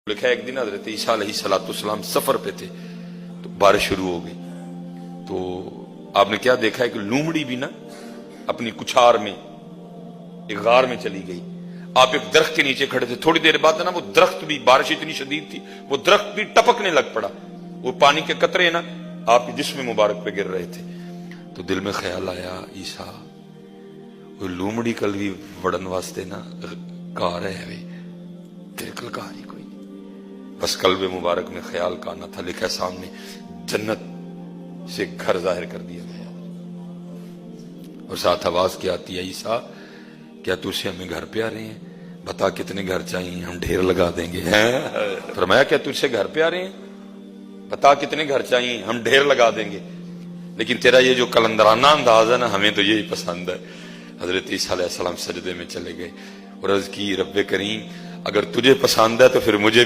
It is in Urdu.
لکھا ہے ایک دن حضرت عیسیٰ علیہ السلام سفر پہ تھے تو بارش شروع ہو گئی، تو آپ نے کیا دیکھا ہے کہ لومڑی بھی نا اپنی کچھار میں ایک غار میں چلی گئی. آپ ایک درخت کے نیچے کھڑے تھے، تھوڑی دیر بعد نا وہ درخت بھی، بارش اتنی شدید تھی وہ درخت بھی ٹپکنے لگ پڑا، وہ پانی کے قطرے نا آپ کے جسم مبارک پہ گر رہے تھے. تو دل میں خیال آیا عیسیٰ وہ لومڑی کل بھی وڑن واسطے نا کار ہے تیرے کل کار ہی کوئی نہیں. بس قلب مبارک میں خیال کا آنا تھا، لکھا سامنے جنت سے گھر ظاہر کر دیا گیا اور ساتھ آواز کیا آتی ہے عیسیٰ کیا تو سے ہمیں گھر پہ آ رہے ہیں، بتا کتنے گھر چاہیے ہم ڈھیر لگا دیں گے. فرمایا کیا تجھ سے گھر پہ آ رہے ہیں، بتا کتنے گھر چاہیے ہم ڈھیر لگا دیں گے. لیکن تیرا یہ جو کلندرانہ انداز ہے نا ہمیں تو یہی پسند ہے. حضرت عیسیٰ علیہ السلام سجدے میں چلے گئے اور عرض کی رب کریم اگر تجھے پسند ہے تو پھر مجھے